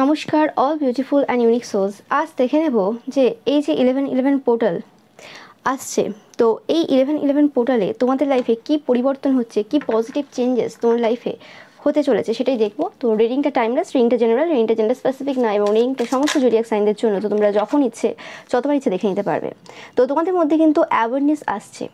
নমস্কার all beautiful and unique souls. আজ দেখে নেব যে এই যে 1111 পোর্টাল আসছে, তো এই 1111 পোর্টালে তোমাদের লাইফে কি পরিবর্তন হচ্ছে, কি পজিটিভ চেঞ্জেস তোমার লাইফে হতে চলেছে সেটাই দেখবো। তো রিডিংটা টাইমলেস, রিডিংটা জেনারেল, রিডিংটা জেন্ডার স্পেসিফিক না, এবং রিডিংটা সমস্ত জোডিয়াক সাইনদের জন্য। তো তোমরা যখন ইচ্ছে যতবার ইচ্ছে দেখে নিতে পারবে। তো তোমাদের মধ্যে কিন্তু অ্যাওয়ারনেস আসছে,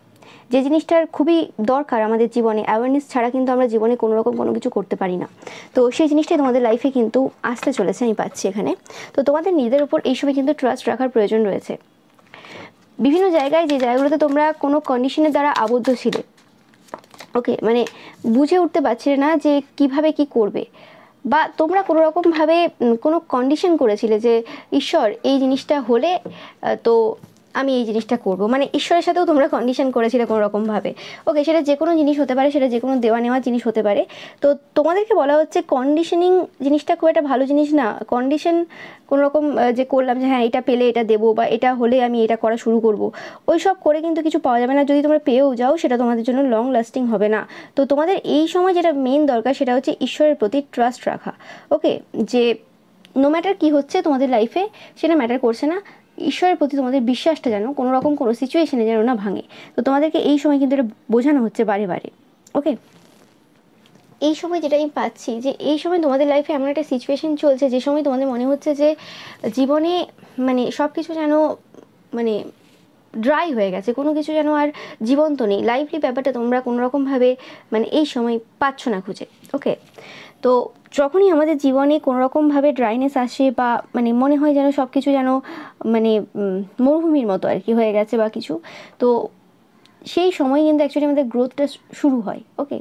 যে জিনিসটার খুবই দরকার আমাদের জীবনে। অ্যাওয়ারনেস ছাড়া কিন্তু আমরা জীবনে কোনো রকম কোনো কিছু করতে পারি না। তো সেই জিনিসটাই তোমাদের লাইফে কিন্তু আসতে চলেছে, আমি পাচ্ছি এখানে। তো তোমাদের নিজেদের উপর এই সময় কিন্তু ট্রাস্ট রাখার প্রয়োজন রয়েছে। বিভিন্ন জায়গায়, যে জায়গাগুলোতে তোমরা কোনো কন্ডিশনের দ্বারা আবদ্ধ ছিলে, ওকে, মানে বুঝে উঠতে পারছিলে না যে কিভাবে কি করবে, বা তোমরা কোনো রকমভাবে কোনো কন্ডিশন করেছিলে যে ঈশ্বর এই জিনিসটা হলে তো আমি এই জিনিসটা করব, মানে ঈশ্বরের সাথেও তোমরা কন্ডিশন করেছিলে কোনো রকমভাবে। ওকে, সেটা যে কোনো জিনিস হতে পারে, সেটা যে কোনো দেওয়া নেওয়ার জিনিস হতে পারে। তো তোমাদেরকে বলা হচ্ছে কন্ডিশনিং জিনিসটা খুব একটা ভালো জিনিস না। কন্ডিশন কোনো রকম যে করলাম যে হ্যাঁ এটা পেলে এটা দেবো, বা এটা হলে আমি এটা করা শুরু করব, ওই সব করে কিন্তু কিছু পাওয়া যাবে না। যদি তোমরা পেয়েও যাও, সেটা তোমাদের জন্য লং লাস্টিং হবে না। তো তোমাদের এই সময় যেটা মেন দরকার, সেটা হচ্ছে ঈশ্বরের প্রতি ট্রাস্ট রাখা। ওকে, যে নো ম্যাটার কী হচ্ছে তোমাদের লাইফে, সেটা ম্যাটার করছে না। ঈশ্বরের প্রতি তোমাদের বিশ্বাসটা যেন কোনো রকম কোনো সিচুয়েশনে যেন না ভাঙে। তো তোমাদেরকে এই সময় কিন্তু এটা বোঝানো হচ্ছে বারে বারে। ওকে, এই সময় যেটা আমি পাচ্ছি, যে এই সময় তোমাদের লাইফে এমন একটা সিচুয়েশন চলছে, যে সময় তোমাদের মনে হচ্ছে যে জীবনে মানে সব কিছু যেন মানে ড্রাই হয়ে গেছে, কোনো কিছু যেন আর জীবন্ত নেই। লাইফলি ব্যাপারটা তোমরা কোনো রকমভাবে মানে এই সময় পাচ্ছ না খুঁজে। ওকে, তো যখনই আমাদের জীবনে কোনো রকমভাবে ড্রাইনেস আসে, বা মানে মনে হয় যেন সব কিছু যেন মানে মরুভূমির মতো আর কি হয়ে গেছে বা কিছু, তো সেই সময় কিন্তু অ্যাকচুয়ালি আমাদের গ্রোথটা শুরু হয়। ওকে,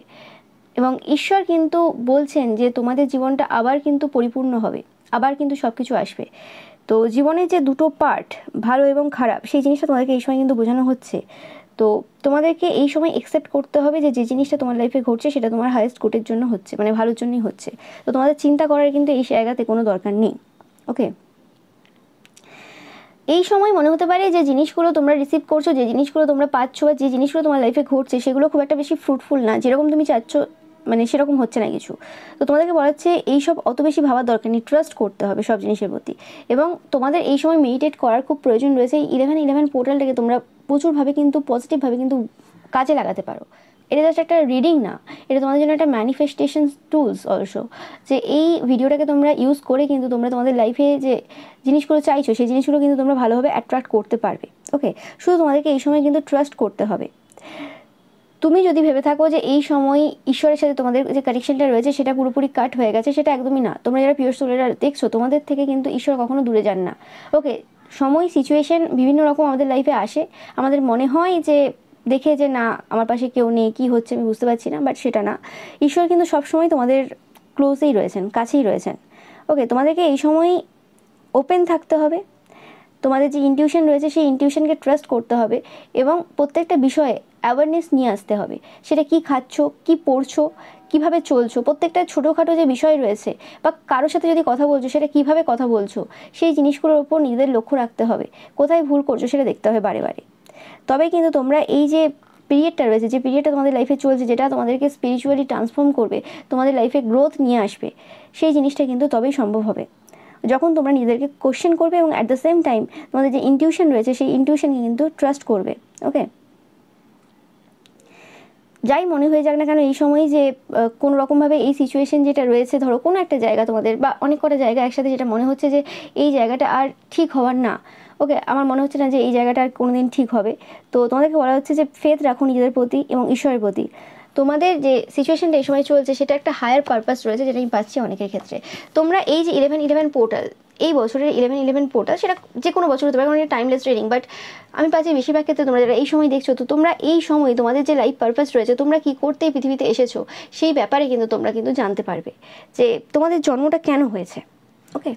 এবং ঈশ্বর কিন্তু বলছেন যে তোমাদের জীবনটা আবার কিন্তু পরিপূর্ণ হবে, আবার কিন্তু সব কিছু আসবে। তো জীবনের যে দুটো পার্ট, ভালো এবং খারাপ, সেই জিনিসটা তোমাদেরকে এই সময় কিন্তু বোঝানো হচ্ছে। তো তোমাদেরকে এই সময় একসেপ্ট করতে হবে যে যে জিনিসটা তোমার লাইফে ঘটছে, সেটা তোমার হায়েস্ট গুডের জন্য হচ্ছে, মানে ভালোর জন্যই হচ্ছে। তো তোমাদের চিন্তা করার কিন্তু এই জায়গাতে কোনো দরকার নেই। ওকে, এই সময় মনে হতে পারে যে জিনিসগুলো তোমরা রিসিভ করছো, যে জিনিসগুলো তোমরা পাচ্ছ, বা যে জিনিসগুলো তোমার লাইফে ঘটছে, সেগুলো খুব একটা বেশি ফ্রুটফুল না, যেরকম তুমি চাচ্ছ মানে সেরকম হচ্ছে না কিছু। তো তোমাদেরকে বলা হচ্ছে এইসব অত বেশি ভাবার দরকার নেই, ট্রাস্ট করতে হবে সব জিনিসের প্রতি। এবং তোমাদের এই সময় মেডিটেট করার খুব প্রয়োজন রয়েছে। এই 1111 পোর্টালটাকে তোমরা প্রচুরভাবে কিন্তু পজিটিভভাবে কিন্তু কাজে লাগাতে পারো। এটা জাস্ট একটা রিডিং না, এটা তোমাদের জন্য একটা ম্যানিফেস্টেশন টুলস অলসো। যে এই ভিডিওটাকে তোমরা ইউজ করে কিন্তু তোমরা তোমাদের লাইফে যে জিনিসগুলো চাইছো, সেই জিনিসগুলো কিন্তু তোমরা ভালোভাবে অ্যাট্রাক্ট করতে পারবে। ওকে, শুধু তোমাদেরকে এই সময় কিন্তু ট্রাস্ট করতে হবে। তুমি যদি ভেবে থাকো যে এই সময় ঈশ্বরের সাথে তোমাদের যে কানেকশনটা রয়েছে সেটা পুরোপুরি কাট হয়ে গেছে, সেটা একদমই না। তোমরা যারা পিওর সোলেরা দেখছো, তোমাদের থেকে কিন্তু ঈশ্বর কখনো দূরে যান না। ওকে, সময় সিচুয়েশন বিভিন্ন রকম আমাদের লাইফে আসে, আমাদের মনে হয় যে দেখে যে না আমার পাশে কেউ নেই, কী হচ্ছে আমি বুঝতে পারছি না, বাট সেটা না। ঈশ্বর কিন্তু সবসময় তোমাদের ক্লোজেই রয়েছেন, কাছেই রয়েছেন। ওকে, তোমাদেরকে এই সময় ওপেন থাকতে হবে। তোমাদের যে ইনটিউশন রয়েছে, সেই ইনটিউশনকে ট্রাস্ট করতে হবে, এবং প্রত্যেকটা বিষয়ে অ্যাওয়ারনেস নিয়ে আসতে হবে। সেটা কি খাচ্ছ, কি পড়ছো, কিভাবে চলছো, প্রত্যেকটা ছোটোখাটো যে বিষয় রয়েছে, বা কারোর সাথে যদি কথা বলছো, সেটা কিভাবে কথা বলছো, সেই জিনিসগুলোর ওপর নিজেদের লক্ষ্য রাখতে হবে। কোথায় ভুল করছো সেটা দেখতে হবে বারে বারে। তবে কিন্তু তোমরা এই যে পিরিয়ডটা রয়েছে, যে পিরিয়ডটা তোমাদের লাইফে চলছে, যেটা তোমাদেরকে স্পিরিচুয়ালি ট্রান্সফর্ম করবে, তোমাদের লাইফে গ্রোথ নিয়ে আসবে, সেই জিনিসটা কিন্তু তবেই সম্ভব হবে যখন তোমরা নিজেদেরকে কোশ্চেন করবে, এবং অ্যাট দ্য সেম টাইম তোমাদের যে ইনটিউশন রয়েছে, সেই ইনটিউশনকে কিন্তু ট্রাস্ট করবে। ওকে, যাই মনে হয়ে যাক না কেন এই সময়, যে কোনো রকমভাবে এই সিচুয়েশন যেটা রয়েছে, ধরো কোনো একটা জায়গা তোমাদের, বা অনেক কটা জায়গা একসাথে, যেটা মনে হচ্ছে যে এই জায়গাটা আর ঠিক হওয়ার না। ওকে, আমার মনে হচ্ছে না যে এই জায়গাটা আর কোনো দিন ঠিক হবে। তো তোমাদেরকে বলা হচ্ছে যে ফেথ রাখো নিজেদের প্রতি এবং ঈশ্বরের প্রতি। তোমাদের যে সিচুয়েশনটা এই সময় চলছে, সেটা একটা হায়ার পারপাস রয়েছে, যেটা আমি পাচ্ছি অনেকের ক্ষেত্রে। তোমরা এই যে 1111 পোর্টাল, এই বছরের 1111 পোর্টাল, সেটা যে কোনো বছর হতে পারে, কারণ এটা টাইমলেস রিডিং, বাট আমি পাচ্ছি বেশিরভাগ ক্ষেত্রে তোমরা যারা এই সময় দেখছো, তো তোমরা এই সময় তোমাদের যে লাইফ পারপাস রয়েছে, তোমরা কী করতে এই পৃথিবীতে এসেছো, সেই ব্যাপারে কিন্তু তোমরা কিন্তু জানতে পারবে যে তোমাদের জন্মটা কেন হয়েছে। ওকে,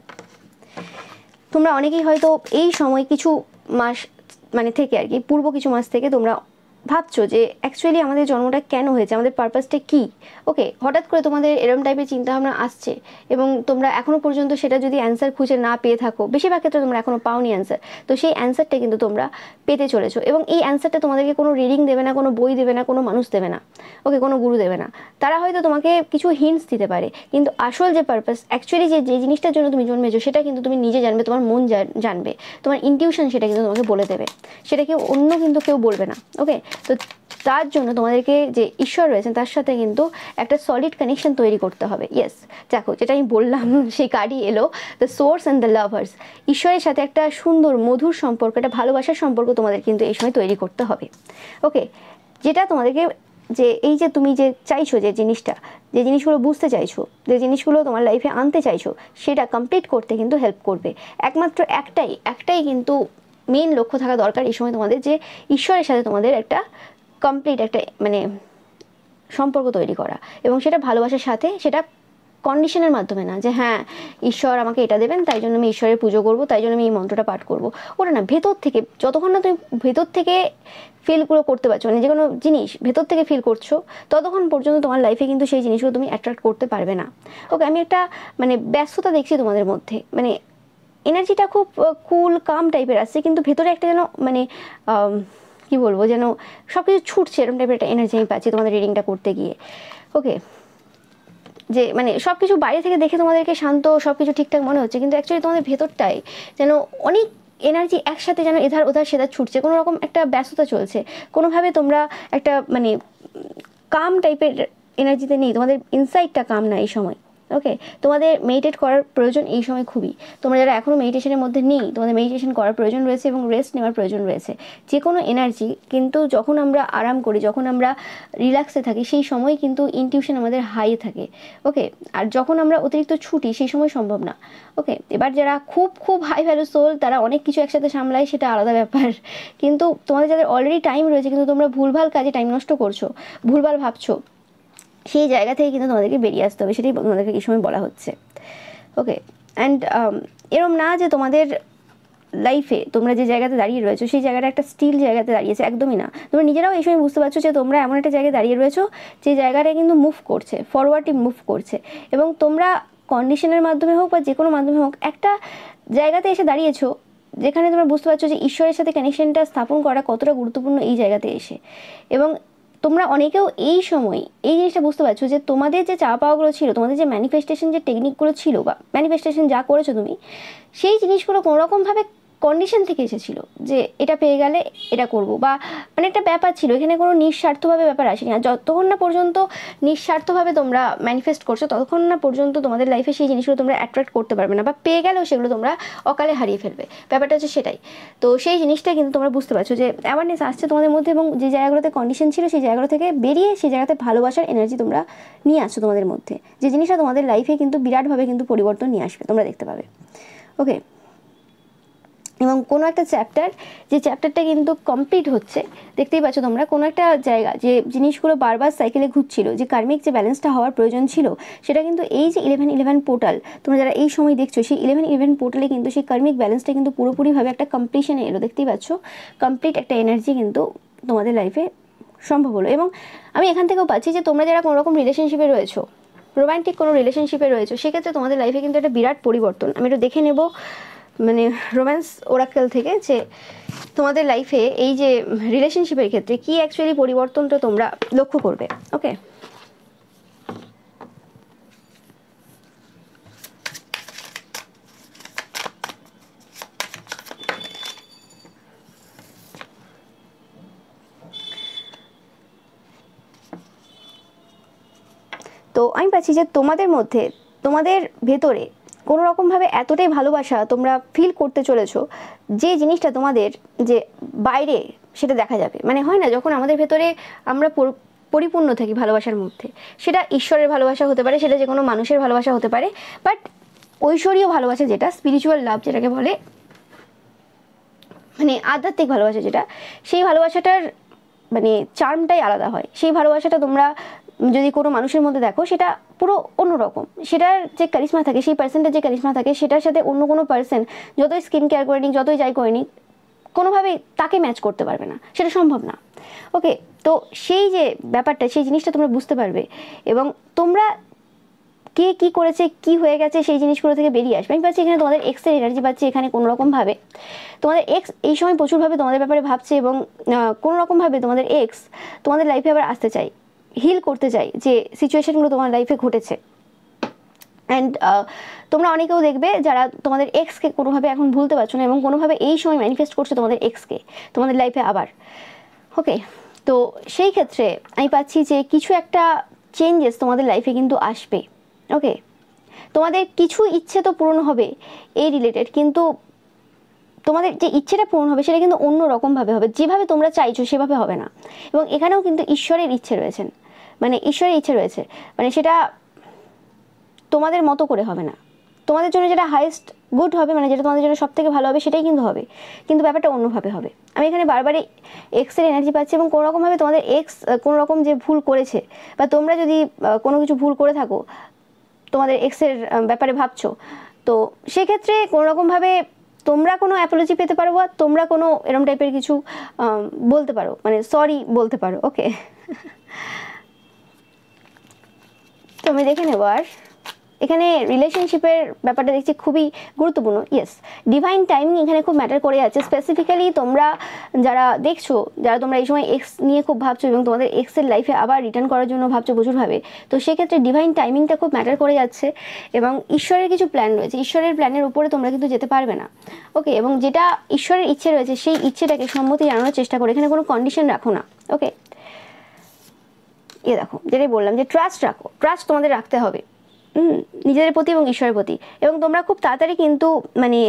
তোমরা অনেকেই হয়তো এই সময় কিছু মাস মানে থেকে আর কি, পূর্ব কিছু মাস থেকে তোমরা ভাবছো যে অ্যাকচুয়ালি আমাদের জন্মটা কেন হয়েছে, আমাদের পারপাসটা কী। ওকে, হঠাৎ করে তোমাদের এরম টাইপের চিন্তাভাবনা আসছে এবং তোমরা এখনও পর্যন্ত সেটা যদি অ্যান্সার খুঁজে না পেয়ে থাকো, বেশিরভাগ ক্ষেত্রে তোমরা এখনও পাওনি অ্যান্সার, তো সেই অ্যান্সারটা কিন্তু তোমরা পেতে চলেছো। এবং এই অ্যান্সারটা তোমাদেরকে কোনো রিডিং দেবে না, কোনো বই দেবে না, কোনো মানুষ দেবে না, ওকে, কোনো গুরু দেবে না। তারা হয়তো তোমাকে কিছু হিন্টস দিতে পারে, কিন্তু আসল যে পারপাস, অ্যাকচুয়ালি যে জিনিসটার জন্য তুমি জন্মেছো, সেটা কিন্তু তুমি নিজে জানবে, তোমার মন জানবে, তোমার ইনটিউশন সেটা কিন্তু তোমাকে বলে দেবে, সেটা কেউ অন্য কিন্তু কেউ বলবে না। ওকে, তো তার জন্য তোমাদেরকে যে ঈশ্বর রয়েছেন তার সাথে কিন্তু একটা সলিড কানেকশন তৈরি করতে হবে। ইয়েস, দেখো যেটা আমি বললাম সেই কার্ডই এলো, the source and the lovers. ঈশ্বরের সাথে একটা সুন্দর মধুর সম্পর্ক, একটা ভালোবাসার সম্পর্ক তোমাদের কিন্তু এই সময় তৈরি করতে হবে। ওকে, যেটা তোমাদেরকে, যে এই যে তুমি যে চাইছো যে জিনিসটা, যে জিনিসগুলো বুঝতে চাইছো, যে জিনিসগুলো তোমার লাইফে আনতে চাইছো, সেটা কমপ্লিট করতে কিন্তু হেল্প করবে। একমাত্র একটাই কিন্তু মেন লক্ষ্য থাকা দরকার এই সময় তোমাদের, যে ঈশ্বরের সাথে তোমাদের একটা কমপ্লিট একটা মানে সম্পর্ক তৈরি করা, এবং সেটা ভালোবাসার সাথে, সেটা কন্ডিশনের মাধ্যমে না, যে হ্যাঁ ঈশ্বর আমাকে এটা দেবেন তাই জন্য আমি ঈশ্বরের পুজো করবো, তাই জন্য আমি এই মন্ত্রটা পাঠ করবো, ওটা না। ভেতর থেকে, যতক্ষণ না তুমি ভেতর থেকে ফিলগুলো করতে পারছো, মানে যে কোনো জিনিস ভেতর থেকে ফিল করছো, ততক্ষণ পর্যন্ত তোমার লাইফে কিন্তু সেই জিনিসগুলো তুমি অ্যাট্রাক্ট করতে পারবে না। ওকে, আমি একটা মানে ব্যস্ততা দেখছি তোমাদের মধ্যে, মানে এনার্জিটা খুব কুল কাম টাইপের আসছে, কিন্তু ভেতরে একটা যেন মানে কি বলবো, যেন সব কিছু ছুটছে, এরকম টাইপের একটা এনার্জি আমি পাচ্ছি তোমাদের রিডিংটা করতে গিয়ে। ওকে, যে মানে সব কিছু বাইরে থেকে দেখে তোমাদেরকে শান্ত, সব কিছু ঠিকঠাক মনে হচ্ছে, কিন্তু অ্যাকচুয়ালি তোমাদের ভেতরটাই যেন অনেক এনার্জি একসাথে যেন এধার ওধার সেধার ছুটছে, কোনো রকম একটা ব্যস্ততা চলছে, কোনোভাবে তোমরা একটা মানে কাম টাইপের এনার্জিতে নেই, তোমাদের ইনসাইডটা কাম না এই সময়। ওকে, তোমাদের মেডিটেট করার প্রয়োজন এই সময় খুবই। তোমরা যারা এখনও মেডিটেশনের মধ্যে নেই, তোমাদের মেডিটেশন করার প্রয়োজন রয়েছে এবং রেস্ট নেওয়ার প্রয়োজন রয়েছে। যে কোনো এনার্জি কিন্তু যখন আমরা আরাম করি, যখন আমরা রিল্যাক্সে থাকি, সেই সময় কিন্তু ইনটিউশন আমাদের হাই থাকে। ওকে, আর যখন আমরা অতিরিক্ত ছুটি সেই সময় সম্ভব না। ওকে, এবার যারা খুব খুব হাই ভ্যালু সোল, তারা অনেক কিছু একসাথে সামলায়, সেটা আলাদা ব্যাপার। কিন্তু তোমাদের যাদের অলরেডি টাইম রয়েছে, কিন্তু তোমরা ভুলভাল কাজে টাইম নষ্ট করছো, ভুলভাল ভাবছো, সেই জায়গা থেকে কিন্তু তোমাদেরকে বেরিয়ে আসতে হবে, সেটাই তোমাদেরকে এই সময় বলা হচ্ছে। ওকে, অ্যান্ড এরম না যে তোমাদের লাইফে তোমরা যে জায়গাতে দাঁড়িয়ে রয়েছো সেই জায়গাটা একটা স্টিল জায়গাতে দাঁড়িয়েছে, একদমই না। তোমরা নিজেরাও এই সময় বুঝতে পারছো যে তোমরা এমন একটা জায়গায় দাঁড়িয়ে রয়েছো যে জায়গাটা কিন্তু মুভ করছে, ফরওয়ার্ডই মুভ করছে, এবং তোমরা কন্ডিশনের মাধ্যমে হোক বা যে কোনো মাধ্যমে হোক একটা জায়গাতে এসে দাঁড়িয়েছো যেখানে তোমরা বুঝতে পারছো যে ঈশ্বরের সাথে কানেকশনটা স্থাপন করা কতটা গুরুত্বপূর্ণ এই জায়গাতে এসে। এবং তোমরা অনেকেও এই সময় এই জিনিসটা বুঝতে পারছো যে তোমাদের যে চাওয়া পাওয়াগুলো ছিল, তোমাদের যে ম্যানিফেস্টেশন যে টেকনিকগুলো ছিল, বা ম্যানিফেস্টেশন যা করেছো তুমি, সেই জিনিসগুলো কোনোরকমভাবে কন্ডিশন থেকে এসেছিলো যে এটা পেয়ে গেলে এটা করব, বা মানে একটা ব্যাপার ছিল, এখানে কোনো নিঃস্বার্থভাবে ব্যাপার আসেনি। আর যতক্ষণ না পর্যন্ত নিঃস্বার্থভাবে তোমরা ম্যানিফেস্ট করছো, ততক্ষণ না পর্যন্ত তোমাদের লাইফে সেই জিনিসগুলো তোমরা অ্যাট্রাক্ট করতে পারবে না, বা পেয়ে গেলেও সেগুলো তোমরা অকালে হারিয়ে ফেলবে। ব্যাপারটা হচ্ছে সেটাই। তো সেই জিনিসটা কিন্তু তোমরা বুঝতে পারছো যে অ্যাওয়ারনেস আসছে তোমাদের মধ্যে, এবং যে জায়গাগুলোতে কন্ডিশন ছিল সেই জায়গাগুলো থেকে বেরিয়ে সেই জায়গাতে ভালোবাসার এনার্জি তোমরা নিয়ে আসছো তোমাদের মধ্যে, যে জিনিসটা তোমাদের লাইফে কিন্তু বিরাটভাবে কিন্তু পরিবর্তন নিয়ে আসবে, তোমরা দেখতে পাবে। ওকে, এবং কোনো একটা চ্যাপ্টার, যে চ্যাপ্টারটা কিন্তু কমপ্লিট হচ্ছে, দেখতেই পাচ্ছ তোমরা, কোনো একটা জায়গা যে জিনিসগুলো বারবার সাইকেলে ঘুরছিল, যে কার্মিক যে ব্যালেন্সটা হওয়ার প্রয়োজন ছিল, সেটা কিন্তু এই যে 11-11 পোর্টাল তোমরা যারা এই সময় দেখছো, সেই 11-11 পোর্টালে কিন্তু সেই কার্মিক ব্যালেন্সটা কিন্তু পুরোপুরিভাবে একটা কমপ্লিশনে এলো, দেখতেই পাচ্ছ। কমপ্লিট একটা এনার্জি কিন্তু তোমাদের লাইফে সম্ভব হলো। এবং আমি এখান থেকেও পাচ্ছি যে তোমরা যারা কোনো রকম রিলেশনশিপে রয়েছো, রোম্যান্টিক কোনো রিলেশনশিপে রয়েছো, সেক্ষেত্রে তোমাদের লাইফে কিন্তু একটা বিরাট পরিবর্তন। আমি একটু দেখে নেব মানে রোম্যান্স ওরাকেল থেকে, যে তোমাদের লাইফে এই যে রিলেশনশিপের ক্ষেত্রে কি অ্যাকচুয়ালি পরিবর্তনটা তোমরা লক্ষ্য করবে। ওকে, তো আমি পাচ্ছি যে তোমাদের মধ্যে, তোমাদের ভেতরে কোনো রকমভাবে এতটাই ভালোবাসা তোমরা ফিল করতে চলেছো, যে জিনিসটা তোমাদের যে বাইরে সেটা দেখা যাবে। মানে হয় না, যখন আমাদের ভেতরে আমরা পরিপূর্ণ থাকি ভালোবাসার মধ্যে, সেটা ঈশ্বরের ভালোবাসা হতে পারে, সেটা যে কোনো মানুষের ভালোবাসা হতে পারে, বাট ঐশ্বরীয় ভালোবাসা যেটা, স্পিরিচুয়াল লাভ যেটাকে বলে, মানে আধ্যাত্মিক ভালোবাসা যেটা, সেই ভালোবাসাটার মানে চার্মটাই আলাদা হয়। সেই ভালোবাসাটা তোমরা যদি কোনো মানুষের মধ্যে দেখো, সেটা পুরো অন্যরকম, সেটার যে কারিশমা থাকে, সেই পার্সনটার যে কারিশমা থাকে, সেটার সাথে অন্য কোনো পার্সন যতই স্কিন কেয়ার করে নিক, যতই যাই করে নিক, কোনোভাবেই তাকে ম্যাচ করতে পারবে না, সেটা সম্ভব না। ওকে, তো সেই যে ব্যাপারটা, সেই জিনিসটা তোমরা বুঝতে পারবে এবং তোমরা কে কী করেছে, কি হয়ে গেছে, সেই জিনিসগুলো থেকে বেরিয়ে আসবে। আমি পাচ্ছি এখানে তোমাদের এক্সের এনার্জি পাচ্ছি এখানে কোনোরকমভাবে তোমাদের এক্স এই সময় প্রচুরভাবে তোমাদের ব্যাপারে ভাবছে এবং কোনোরকমভাবে তোমাদের এক্স তোমাদের লাইফে আবার আসতে চাই, হিল করতে চাই যে সিচুয়েশানগুলো তোমার লাইফে ঘটেছে। অ্যান্ড তোমরা অনেকেও দেখবে যারা তোমাদের এক্সকে কোনোভাবে এখন ভুলতে পারছো না এবং কোনোভাবে এই সময় ম্যানিফেস্ট করছে তোমাদের এক্সকে তোমাদের লাইফে আবার। ওকে, তো সেই ক্ষেত্রে আমি পাচ্ছি যে কিছু একটা চেঞ্জেস তোমাদের লাইফে কিন্তু আসবে। ওকে, তোমাদের কিছু ইচ্ছে তো পূরণ হবে এই রিলেটেড, কিন্তু তোমাদের যে ইচ্ছেটা পূরণ হবে সেটা কিন্তু অন্য রকমভাবে হবে, যেভাবে তোমরা চাইছো সেভাবে হবে না। এবং এখানেও কিন্তু ঈশ্বরের ইচ্ছে রয়েছেন, মানে ঈশ্বরের ইচ্ছে রয়েছে, মানে সেটা তোমাদের মতো করে হবে না। তোমাদের জন্য যেটা হাইয়েস্ট গুড হবে, মানে যেটা তোমাদের জন্য সব থেকে ভালো হবে সেটাই কিন্তু হবে, কিন্তু ব্যাপারটা অন্যভাবে হবে। আমি এখানে বারবারই এক্সের এনার্জি পাচ্ছি এবং কোনোরকমভাবে তোমাদের এক্স কোনোরকম যে ভুল করেছে, বা তোমরা যদি কোনো কিছু ভুল করে থাকো তোমাদের এক্সের ব্যাপারে ভাবছো, তো সেক্ষেত্রে কোনোরকমভাবে তোমরা কোনো অ্যাপোলজি পেতে পারো বা তোমরা কোনো এরম টাইপের কিছু বলতে পারো, মানে সরি বলতে পারো। ওকে, তো আমি দেখে নেবো। আর এখানে রিলেশনশিপের ব্যাপারটা দেখছি খুবই গুরুত্বপূর্ণ। ইয়েস, ডিভাইন টাইমিং এখানে খুব ম্যাটার করে যাচ্ছে। স্পেসিফিক্যালি তোমরা যারা দেখছো, যারা তোমরা এই সময় এক্স নিয়ে খুব ভাবছো এবং তোমাদের এক্সের লাইফে আবার রিটার্ন করার জন্য ভাবছো প্রচুরভাবে, তো সেক্ষেত্রে ডিভাইন টাইমিংটা খুব ম্যাটার করে যাচ্ছে এবং ঈশ্বরের কিছু প্ল্যান রয়েছে। ঈশ্বরের প্ল্যানের উপরে তোমরা কিন্তু যেতে পারবে না। ওকে, এবং যেটা ঈশ্বরের ইচ্ছে রয়েছে সেই ইচ্ছেটাকে সম্মতি জানানোর চেষ্টা করো, এখানে কোনো কন্ডিশন রাখো না। ওকে, দেখো যেটাই বললাম যে ট্রাস্ট রাখো, ট্রাস্ট তোমাদের রাখতে হবে নিজেদের প্রতি এবং ঈশ্বরের প্রতি। এবং তোমরা খুব তাড়াতাড়ি কিন্তু মানে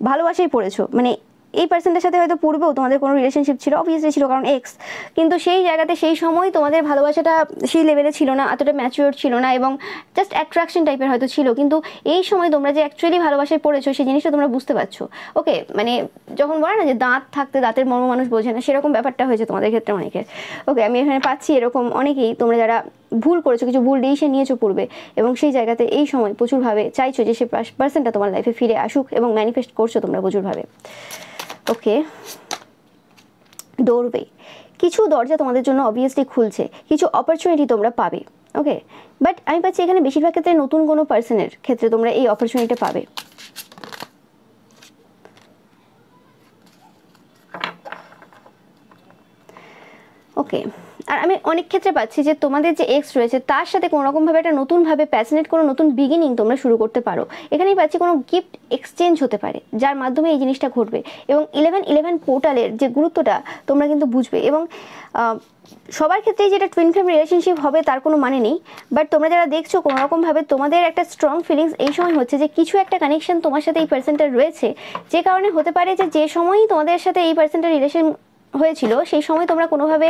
ভালোবাসাই পড়েছো, মানে এই পার্সনটার সাথে হয়তো পূর্বেও তোমাদের কোনো রিলেশনশিপ ছিল, অবভিয়াসলি ছিল, কারণ এক্স, কিন্তু সেই জায়গাতে সেই সময় তোমাদের ভালোবাসাটা সেই লেভেলে ছিল না, এতটা ম্যাচিওর ছিল না এবং জাস্ট অ্যাট্রাকশন টাইপের হয়তো ছিল। কিন্তু এই সময় তোমরা যে অ্যাকচুয়ালি ভালোবাসায় পড়েছো সেই জিনিসটা তোমরা বুঝতে পারছো। ওকে, মানে যখন বলে না যে দাঁত থাকতে দাঁতের মর্ম মানুষ বোঝে না, সেরকম ব্যাপারটা হয়েছে তোমাদের ক্ষেত্রে অনেকের। ওকে, আমি এখানে পাচ্ছি এরকম অনেকেই তোমরা যারা ভুল করেছো, কিছু ভুল ডিসিশন নিয়েছো পূর্বে এবং সেই জায়গাতে এই সময় প্রচুরভাবে চাইছো যে সেই পার্সনটা তোমার লাইফে ফিরে আসুক এবং ম্যানিফেস্ট করছো তোমরা প্রচুরভাবে। ওকে, ডোরওয়ে, কিছু দরজা তোমাদের জন্য অবভিয়াসলি খুলছে, কিছু অপরচুনিটি তোমরা পাবে। ওকে, বাট আমি পাচ্ছি এখানে বেশিরভাগ ক্ষেত্রে নতুন কোনো পার্সনের ক্ষেত্রে তোমরা এই অপরচুনিটিটা পাবে। ওকে, আর আমি অনেক ক্ষেত্রে পাচ্ছি যে তোমাদের যে এক্স রয়েছে তার সাথে কোনোরকমভাবে একটা নতুনভাবে প্যাশনেট কোনো নতুন বিগিনিং তোমরা শুরু করতে পারো। এখানেই পাচ্ছি কোনো গিফট এক্সচেঞ্জ হতে পারে যার মাধ্যমে এই জিনিসটা ঘটবে এবং 11-11 পোর্টালের যে গুরুত্বটা তোমরা কিন্তু বুঝবে। এবং সবার ক্ষেত্রেই যেটা টুইন ফ্লেম রিলেশনশিপ হবে তার কোনো মানে নেই, বাট তোমরা যারা দেখছো কোনোরকমভাবে তোমাদের একটা স্ট্রং ফিলিংস এই সময় হচ্ছে যে কিছু একটা কানেকশন তোমার সাথে এই পার্সনটার রয়েছে, যে কারণে হতে পারে যে সময়ই তোমাদের সাথে এই পার্সনটার রিলেশন হয়েছিল সেই সময় তোমরা কোনোভাবে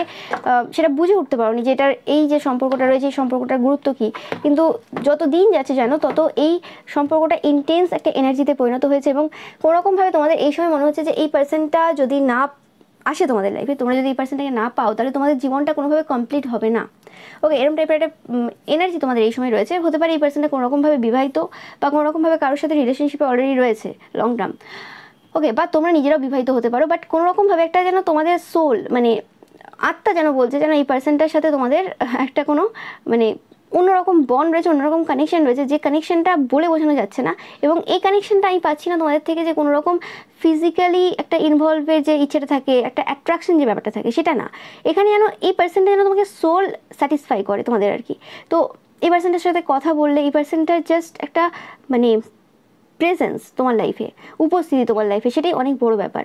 সেটা বুঝে উঠতে পারোনি যে এটার এই যে সম্পর্কটা রয়েছে এই সম্পর্কটার গুরুত্ব কী। কিন্তু যত দিন যাচ্ছে জানো তত এই সম্পর্কটা ইন্টেন্স একটা এনার্জিতে পরিণত হয়েছে এবং কোনোরকমভাবে তোমাদের এই সময় মনে হচ্ছে যে এই পার্সনটা যদি না আসে তোমাদের লাইফে, তোমরা যদি এই পার্সনটাকে না পাও, তাহলে তোমাদের জীবনটা কোনোভাবে কমপ্লিট হবে না। ওকে, এরকম টাইপের একটা এনার্জি তোমাদের এই সময় রয়েছে। হতে পারে এই পার্সনটা কোনোরকমভাবে বিবাহিত বা কোনোরকমভাবে কারোর সাথে রিলেশনশিপে অলরেডি রয়েছে লং টার্ম। ওকে, বা তোমরা নিজেরাও বিবাহিত হতে পারো, বাট কোনোরকমভাবে একটা যেন তোমাদের সোল, মানে আত্মা যেন বলছে যেন এই পার্সনটার সাথে তোমাদের একটা কোনো মানে অন্যরকম বন্ড রয়েছে, অন্যরকম কানেকশন রয়েছে, যে কানেকশনটা বলে বোঝানো যাচ্ছে না। এবং এই কানেকশনটা আমি পাচ্ছি না তোমাদের থেকে যে কোনোরকম ফিজিক্যালি একটা ইনভলভের যে ইচ্ছেটা থাকে, একটা অ্যাট্রাকশন যে ব্যাপারটা থাকে, সেটা না। এখানে যেন এই পার্সনটা যেন তোমাকে সোল স্যাটিসফাই করে তোমাদের আর কি। তো এই পার্সনটার সাথে কথা বললে এই পার্সনটার জাস্ট একটা মানে প্রেজেন্স তোমার লাইফে, উপস্থিতি তোমার লাইফে, সেটাই অনেক বড় ব্যাপার।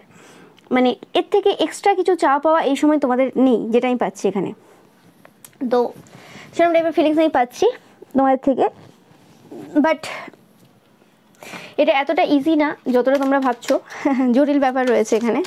মানে এর থেকে এক্সট্রা কিছু চাওয়া পাওয়া এই সময় তোমাদের নেই, যেটা আমি পাচ্ছি এখানে। তো সেরকম টাইপের ফিলিংস আমি পাচ্ছি তোমাদের থেকে, বাট এটা এতটা ইজি না যতটা তোমরা ভাবছো, জটিল ব্যাপার রয়েছে এখানে।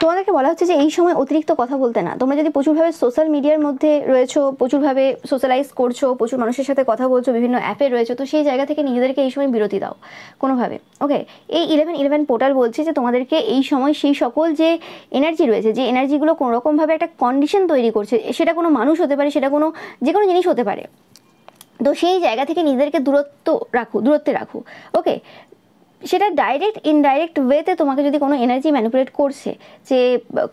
তোমাদেরকে বলা হচ্ছে যে এই সময় অতিরিক্ত কথা বলতে না। তোমরা যদি প্রচুরভাবে সোশ্যাল মিডিয়ার মধ্যে রয়েছো, প্রচুরভাবে সোশ্যালাইজ করছো, প্রচুর মানুষের সাথে কথা বলছো, বিভিন্ন অ্যাপে রয়েছো, তো সেই জায়গা থেকে নিজেদেরকে এই সময় বিরতি দাও কোনোভাবে। ওকে, এই 11-11 পোর্টাল বলছে যে তোমাদেরকে এই সময় সেই সকল যে এনার্জি রয়েছে, যে এনার্জিগুলো কোনোরকমভাবে একটা কন্ডিশন তৈরি করছে, সেটা কোনো মানুষ হতে পারে, সেটা কোনো যে কোনো জিনিস হতে পারে, তো সেই জায়গা থেকে নিজেদেরকে দূরত্বে রাখো। ওকে, সেটা ডাইরেক্ট ইনডাইরেক্ট ওয়েতে তোমাকে যদি কোনো এনার্জি ম্যানিপুলেট করছে, যে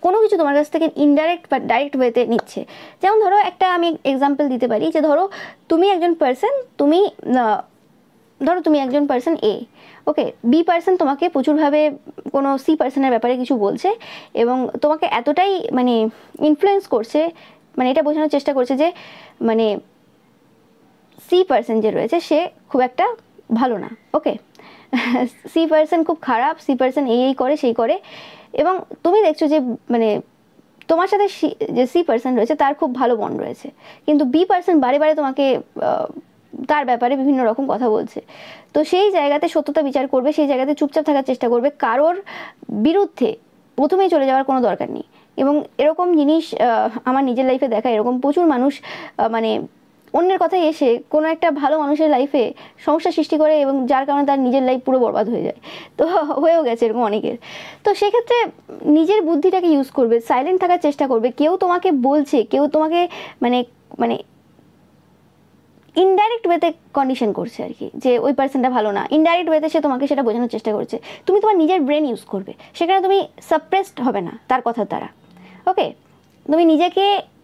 কোনো কিছু তোমার কাছ থেকে ইনডাইরেক্ট বা ডাইরেক্ট ওয়েতে নিচ্ছে, যেমন ধরো একটা আমি এক্সাম্পল দিতে পারি, যে ধরো তুমি একজন পার্সন, তুমি একজন person A, okay, B person তোমাকে প্রচুরভাবে কোনো সি পার্সনের ব্যাপারে কিছু বলছে এবং তোমাকে এতটাই মানে ইনফ্লুয়েন্স করছে, মানে এটা বোঝানোর চেষ্টা করছে যে মানে সি পার্সন যে রয়েছে সে খুব একটা ভালো না। ওকে, সি পার্সন খুব খারাপ, সি পার্সন এই করে সেই করে, এবং তুমি দেখছো যে মানে তোমার সাথে যে সি পার্সন রয়েছে তার খুব ভালো বন্ড রয়েছে, কিন্তু বি পার্সন বারে বারে তোমাকে তার ব্যাপারে বিভিন্ন রকম কথা বলছে। তো সেই জায়গাতে সত্যতা বিচার করবে, সেই জায়গাতে চুপচাপ থাকার চেষ্টা করবে, কারোর বিরুদ্ধে প্রথমেই চলে যাওয়ার কোনো দরকার নেই। এবং এরকম জিনিস আমার নিজের লাইফে দেখা, এরকম প্রচুর মানুষ মানে অন্যের কথায় এসে কোনো একটা ভালো মানুষের লাইফে সমস্যা সৃষ্টি করে এবং যার কারণে তার নিজের লাইফ পুরো বরবাদ হয়ে যায়। তো হয়েও গেছে এরকম অনেকের। তো সেক্ষেত্রে নিজের বুদ্ধিটাকে ইউজ করবে, সাইলেন্ট থাকার চেষ্টা করবে। কেউ তোমাকে বলছে, কেউ তোমাকে মানে মানে ইনডাইরেক্ট ওয়েতে কন্ডিশন করছে আর কি, যে ওই পার্সনটা ভালো না, ইনডাইরেক্ট ওয়েতে সে তোমাকে সেটা বোঝানোর চেষ্টা করছে। তুমি তোমার নিজের ব্রেন ইউজ করবে, সেখানে তুমি সাপ্রেসড হবে না তার কথার দ্বারা। ওকে, তুমি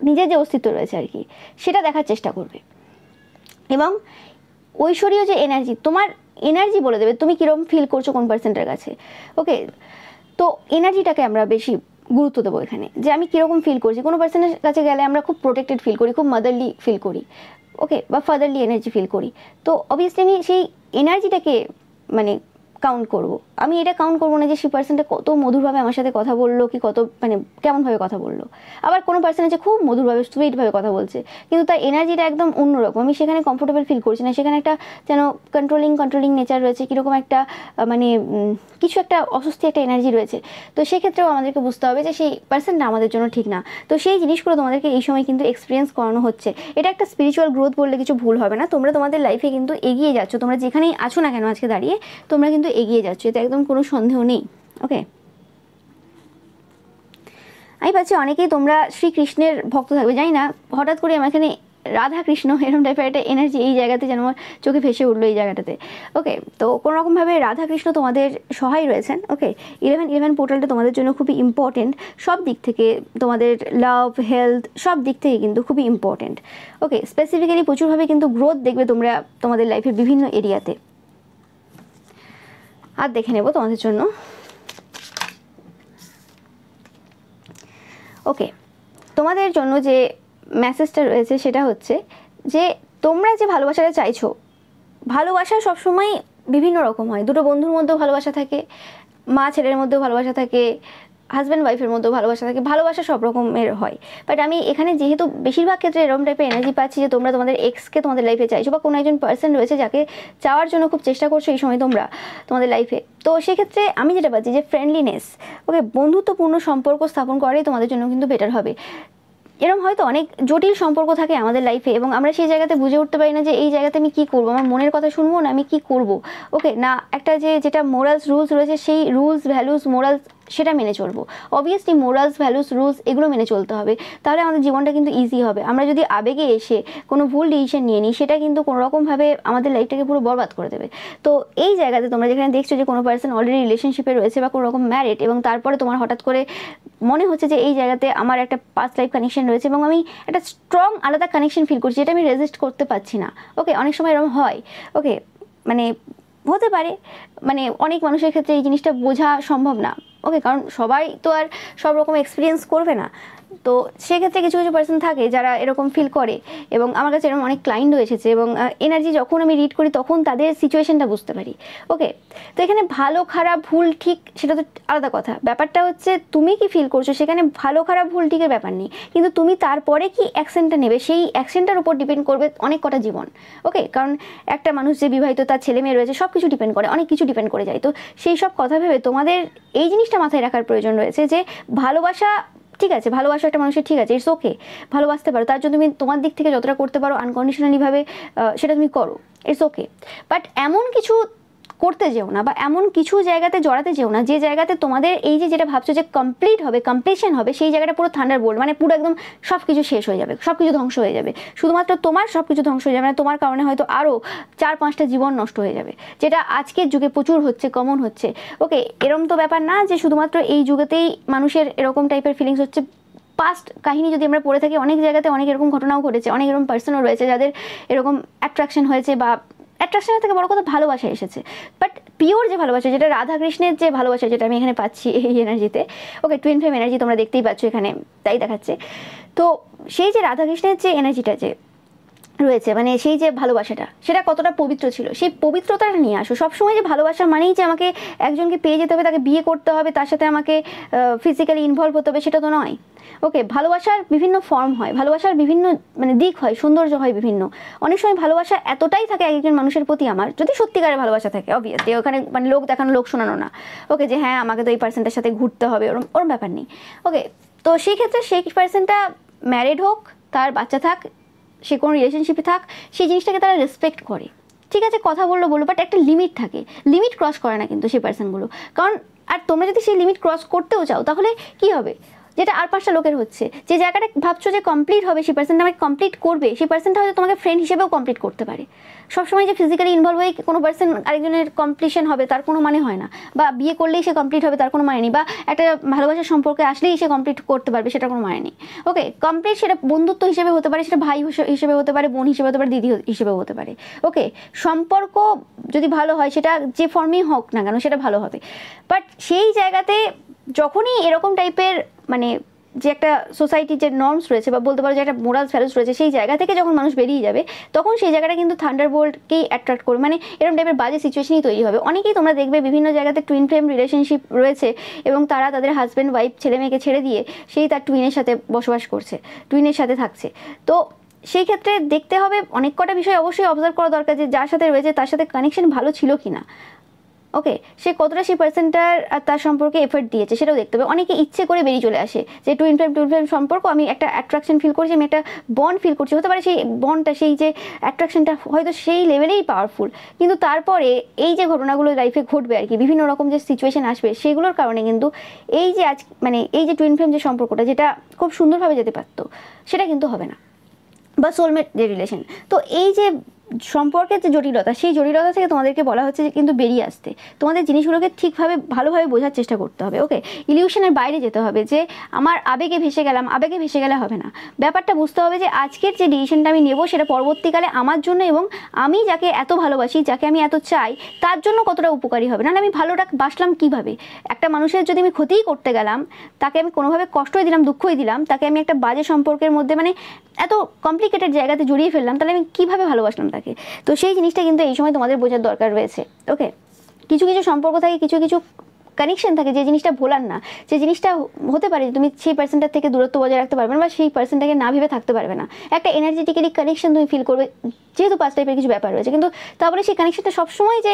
নিজের যে অস্তিত্ব রয়েছে আর কি সেটা দেখার চেষ্টা করবে, এবং ঐশ্বরীয় যে এনার্জি, তোমার এনার্জি বলে দেবে তুমি কীরকম ফিল করছো কোন পার্সনটার কাছে। ওকে, তো এনার্জিটাকে আমরা বেশি গুরুত্ব দেবো এখানে, যে আমি কীরকম ফিল করছি। কোনো পার্সনের কাছে গেলে আমরা খুব প্রোটেক্টেড ফিল করি, খুব মাদারলি ফিল করি, ওকে, বা ফাদারলি এনার্জি ফিল করি। তো অবভিয়াসলি আমি সেই এনার্জিটাকে মানে কাউন্ট করব। আমি এটা কাউন্ট করবো না যে সেই পার্সনটা কত মধুরভাবে আমার সাথে কথা বললো, কি কত মানে কেমনভাবে কথা বললো। আবার কোনো পার্সন আছে খুব মধুরভাবে সুইটভাবে কথা বলছে, কিন্তু তার এনার্জিটা একদম অন্যরকম, আমি সেখানে কমফোর্টেবল ফিল করছি না, সেখানে একটা যেন কন্ট্রোলিং নেচার রয়েছে, কীরকম একটা মানে কিছু একটা অস্বস্তি একটা এনার্জি রয়েছে। তো সেক্ষেত্রেও আমাদেরকে বুঝতে হবে যে সেই পার্সনটা আমাদের জন্য ঠিক না। তো সেই জিনিসগুলো তোমাদেরকে এই সময় কিন্তু এক্সপিরিয়েন্স করানো হচ্ছে। এটা একটা স্পিরিচুয়াল গ্রোথ বললে কিছু ভুল হবে না। তোমরা তোমাদের লাইফে কিন্তু এগিয়ে যাচ্ছ, তোমরা যেখানেই আছো না কেন আজকে দাঁড়িয়ে তোমরা কিন্তু এগিয়ে যাচ্ছ, এতে একদম কোনো সন্দেহ নেই। ওকে, আমি পাচ্ছি অনেকেই তোমরা শ্রীকৃষ্ণের ভক্ত থাকবে, জানি না হঠাৎ করে আমার এখানে রাধা কৃষ্ণ এরকম টাইপের একটা এনার্জি এই জায়গাতে যেন আমার চোখে ভেসে উঠলো এই জায়গাটাতে। ওকে, তো কোনোরকমভাবে রাধা কৃষ্ণ তোমাদের সহায় রয়েছেন। ওকে, 11-11 পোর্টালটা তোমাদের জন্য খুবই ইম্পর্টেন্ট, সব দিক থেকে, তোমাদের লাভ, হেলথ, সব দিক থেকে কিন্তু খুবই ইম্পর্টেন্ট। ওকে, স্পেসিফিক্যালি প্রচুরভাবে কিন্তু গ্রোথ দেখবে তোমরা তোমাদের লাইফের বিভিন্ন এরিয়াতে। আর দেখে নেব তোমাদের জন্য। ওকে, তোমাদের জন্য যে মেসেজটা রয়েছে সেটা হচ্ছে যে তোমরা যে ভালোবাসাটা চাইছো, ভালোবাসা সবসময় বিভিন্ন রকম হয়। দুটো বন্ধুর মধ্যেও ভালোবাসা থাকে, মা ছেলের মধ্যেও ভালোবাসা থাকে, হাজব্যান্ড ওয়াইফের মধ্যেও ভালোবাসা থাকে, ভালোবাসা সব রকমের হয়। বাট আমি এখানে যেহেতু বেশিরভাগ ক্ষেত্রে এরকম টাইপের এনার্জি পাচ্ছি যে তোমরা তোমাদের এক্সকে তোমাদের লাইফে চাইছো, বা কোনো একজন পার্সন রয়েছে যাকে চাওয়ার জন্য খুব চেষ্টা করছো এই সময় তোমরা তোমাদের লাইফে। তো সেক্ষেত্রে আমি যেটা পাচ্ছি যে ফ্রেন্ডলিনেস, ওকে, বন্ধুত্বপূর্ণ সম্পর্ক স্থাপন করাই তোমাদের জন্য কিন্তু বেটার হবে। এরকম হয়তো অনেক জটিল সম্পর্ক থাকে আমাদের লাইফে এবং আমরা সেই জায়গাতে বুঝে উঠতে পারি না যে এই জায়গাতে আমি কী করবো, আমার মনের কথা শুনবো না আমি কী করব। ওকে, না একটা যেটা মোরালস রুলস রয়েছে সেই রুলস ভ্যালুস মোরালস সেটা মেনে চলবো। অবভিয়াসলি মোরালস ভ্যালুস রুলস এগুলো মেনে চলতে হবে, তাহলে আমাদের জীবনটা কিন্তু ইজি হবে। আমরা যদি আবেগে এসে কোনো ভুল ডিসিশন নিয়ে নিই সেটা কিন্তু কোনোরকমভাবে আমাদের লাইফটাকে পুরো বরবাদ করে দেবে। তো এই জায়গাতে তোমরা যেখানে দেখছো যে কোনো পার্সন অলরেডি রিলেশনশিপে রয়েছে বা কোনো রকম ম্যারিড, এবং তারপরে তোমার হঠাৎ করে মনে হচ্ছে যে এই জায়গাতে আমার একটা পাস্ট লাইফ কানেকশন রয়েছে এবং আমি একটা স্ট্রং আলাদা কানেকশন ফিল করছি, যেটা আমি রেজিস্ট করতে পারছি না। ওকে, অনেক সময় এরকম হয়। ওকে, মানে হতে পারে, মানে অনেক মানুষের ক্ষেত্রে এই জিনিসটা বোঝা সম্ভব না। ওকে, কারণ সবাই তো আর সব রকম এক্সপিরিয়েন্স করবে না। তো সেক্ষেত্রে কিছু কিছু পার্সন থাকে যারা এরকম ফিল করে, এবং আমার কাছে এরকম অনেক ক্লায়েন্টও এসেছে, এবং এনার্জি যখন আমি রিড করি তখন তাদের সিচুয়েশনটা বুঝতে পারি। ওকে, তো এখানে ভালো খারাপ ভুল ঠিক সেটা তো আলাদা কথা, ব্যাপারটা হচ্ছে তুমি কি ফিল করছো, সেখানে ভালো খারাপ ভুল ঠিকের ব্যাপার নেই, কিন্তু তুমি তারপরে কি অ্যাকশনটা নেবে সেই অ্যাকশনটার উপর ডিপেন্ড করবে অনেক কটা জীবন। ওকে, কারণ একটা মানুষ যে বিবাহিত, তার ছেলে মেয়ে রয়েছে, সব কিছু ডিপেন্ড করে, অনেক কিছু ডিপেন্ড করে যায়। তো সেই সব কথা ভেবে তোমাদের এই জিনিসটা মাথায় রাখার প্রয়োজন রয়েছে যে ভালোবাসা ঠিক আছে, ভালোবাসা একটা মানুষের ঠিক আছে, ইটস ওকে, ভালোবাসতে পারো, তার জন্য তুমি তোমার দিক থেকে যতটা করতে পারো আনকন্ডিশনালিভাবে সেটা তুমি করো, ইটস ওকে। বাট এমন কিছু করতে যেও না, বা এমন কিছু জায়গাতে জড়াতে যেও না যে জায়গাতে তোমাদের এই যে যেটা ভাবছো যে কমপ্লিট হবে, কমপ্লিশন হবে, সেই জায়গাটা পুরো থান্ডারবোল্ট, মানে পুরো একদম সব কিছু শেষ হয়ে যাবে, সব কিছু ধ্বংস হয়ে যাবে, শুধুমাত্র তোমার সব কিছু ধ্বংস হয়ে যাবে না, তোমার কারণে হয়তো আরও 4-5টা জীবন নষ্ট হয়ে যাবে, যেটা আজকের যুগে প্রচুর হচ্ছে, কমন হচ্ছে। ওকে, এরম তো ব্যাপার না যে শুধুমাত্র এই যুগেতেই মানুষের এরকম টাইপের ফিলিংস হচ্ছে। পাস্ট কাহিনী যদি আমরা পড়ে থাকি, অনেক জায়গাতে অনেক এরকম ঘটনাও ঘটেছে, অনেক এরকম পার্সনও রয়েছে যাদের এরকম অ্যাট্রাকশন হয়েছে, বা অ্যাট্রাকশনের থেকে বড় কথা ভালোবাসা এসেছে। বাট পিওর যে ভালোবাসা, যেটা রাধাকৃষ্ণের যে ভালোবাসা, যেটা আমি এখানে পাচ্ছি এই এনার্জিতে, ওকে, টুইন ফ্লেম এনার্জি তোমরা দেখতেই পাচ্ছ এখানে, তাই দেখাচ্ছে। তো সেই যে রাধাকৃষ্ণের যে এনার্জিটা যে রয়েছে, মানে সেই যে ভালোবাসাটা, সেটা কতটা পবিত্র ছিল, সেই পবিত্রতাটা নিয়ে আসো। সবসময় যে ভালোবাসা মানেই যে আমাকে একজনকে পেয়ে যেতে হবে, তাকে বিয়ে করতে হবে, তার সাথে আমাকে ফিজিক্যালি ইনভলভ হতে হবে, সেটা তো নয়। ওকে, ভালোবাসার বিভিন্ন ফর্ম হয়, ভালোবাসার বিভিন্ন মানে দিক হয়, সৌন্দর্য হয় বিভিন্ন। অনেক সময় ভালোবাসা এতটাই থাকে একজন মানুষের প্রতি আমার, যদি সত্যিকারের ভালোবাসা থাকে, অবভিয়াসলি ওখানে মানে লোক দেখানো, লোক শোনানো না। ওকে, যে হ্যাঁ আমাকে তো এই পার্সনটার সাথে ঘুরতে হবে, ওরম ওরম ব্যাপার নেই। ওকে, তো সেই ক্ষেত্রে সেই পার্সনটা ম্যারিড হোক, তার বাচ্চা থাক, সে কোনো রিলেশনশিপে থাক, সেই জিনিসটাকে তারা রেসপেক্ট করে। ঠিক আছে, কথা বললো, বাট একটা লিমিট থাকে, লিমিট ক্রস করে না কিন্তু সেই পার্সনগুলো। কারণ আর তোমরা যদি সেই লিমিট ক্রস করতেও চাও, তাহলে কি হবে, যেটা আর 5টা লোকের হচ্ছে, যে জায়গাটা ভাবছো যে কমপ্লিট হবে, সেই পার্সনটা আমাকে কমপ্লিট করবে, সেই পার্সনটা হয়তো তোমাকে ফ্রেন্ড হিসেবেও কমপ্লিট করতে পারে। সবসময় যে ফিজিক্যালি ইনভলভ হয়ে কোনো পার্সন আরেকজনের কমপ্লিশন হবে তার কোনো মানে হয় না, বা বিয়ে করলেই সে কমপ্লিট হবে তার কোনো মানে নেই, বা একটা ভালোবাসার সম্পর্কে আসলেই সে কমপ্লিট করতে পারবে সেটা কোনো মানে নেই। ওকে, কমপ্লিট সেটা বন্ধুত্ব হিসেবে হতে পারে, সেটা ভাই হিসেবে হতে পারে, বোন হিসেবে হতে পারে, দিদি হিসেবেও হতে পারে। ওকে, সম্পর্ক যদি ভালো হয়, সেটা যে ফর্মেই হোক না কেন, সেটা ভালো হবে। বাট সেই জায়গাতে যখনই এরকম টাইপের মানে যে একটা সোসাইটির যে নর্মস রয়েছে, বা বলতে পারো যে একটা মোরালস ভ্যালুস রয়েছে, সেই জায়গা থেকে যখন মানুষ বেরিয়ে যাবে, তখন সেই জায়গাটা কিন্তু থান্ডারবোল্টকেই অ্যাট্রাক্ট করবে, মানে এরকম টাইপের বাজে সিচুয়েশনই তৈরি হবে। অনেকেই তোমরা দেখবে বিভিন্ন জায়গাতে টুইন ফ্লেম রিলেশনশিপ রয়েছে, এবং তারা তাদের হাজব্যান্ড ওয়াইফ ছেলে মেয়েকে ছেড়ে দিয়ে সেই তার টুইনের সাথে বসবাস করছে, টুইনের সাথে থাকছে। তো সেই ক্ষেত্রে দেখতে হবে অনেক কটা বিষয় অবশ্যই অবজার্ভ করা দরকার, যে যার সাথে রয়েছে তার সাথে কানেকশন ভালো ছিল কি না। ওকে, সে কতটা সেই পার্সনটার আর তার সম্পর্কে এফোর্ট দিয়েছে সেটাও দেখতে হবে। অনেকে ইচ্ছে করে বেরিয়ে চলে আসে যে টুইন ফ্লেম সম্পর্ক, আমি একটা অ্যাট্রাকশন ফিল করছি, আমি একটা বন্ড ফিল করছি, হতে পারে সেই বন্ডটা, সেই যে অ্যাট্রাকশনটা হয়তো সেই লেভেলেই পাওয়ারফুল, কিন্তু তারপরে এই যে ঘটনাগুলো লাইফে ঘটবে আর কি, বিভিন্ন রকম যে সিচুয়েশন আসবে, সেগুলোর কারণে কিন্তু এই যে আজ মানে এই যে টুইন ফ্লেম যে সম্পর্কটা, যেটা খুব সুন্দরভাবে যেতে পারতো, সেটা কিন্তু হবে না, বা সোলমেট যে রিলেশন। তো এই যে সম্পর্কের যে জটিলতা, সেই জটিলতা থেকে তোমাদেরকে বলা হচ্ছে যে কিন্তু বেরিয়ে আসতে, তোমাদের জিনিসগুলোকে ঠিকভাবে ভালোভাবে বোঝার চেষ্টা করতে হবে। ওকে, ইলিউশনের বাইরে যেতে হবে, যে আমার আবেগে ভেসে গেলে হবে না। ব্যাপারটা বুঝতে হবে যে আজকের যে ডিসিশনটা আমি নেব, সেটা পরবর্তীকালে আমার জন্য, এবং আমি যাকে এত ভালোবাসি, যাকে আমি এত চাই, তার জন্য কতটা উপকারী হবে। নাহলে আমি ভালোটা বাসলাম কীভাবে? একটা মানুষের যদি আমি ক্ষতিই করতে গেলাম, তাকে আমি কোনোভাবে কষ্টই দিলাম, দুঃখই দিলাম, তাকে আমি একটা বাজে সম্পর্কের মধ্যে মানে এত কমপ্লিকেটেড জায়গাতে জড়িয়ে ফেললাম, তাহলে আমি কীভাবে ভালোবাসলাম তাকে? তো সেই জিনিসটা কিন্তু এই সময় তোমাদের বোঝার দরকার রয়েছে। ওকে, কিছু কিছু সম্পর্ক থাকে, কিছু কিছু কানেকশন থাকে, যে জিনিসটা ভোলার না, যে জিনিসটা হতে পারে তুমি সেই পার্সনটার থেকে দূরত্ব বজায় রাখতে পারবে না, বা সেই পার্সনটাকে না ভেবে থাকতে পারবে না। একটা এনার্জেটিক্যালি কানেকশন তুমি ফিল করবে, যেহেতু 5 টাইপের কিছু ব্যাপার রয়েছে, কিন্তু তারপরে সেই কানেকশনটা সবসময় যে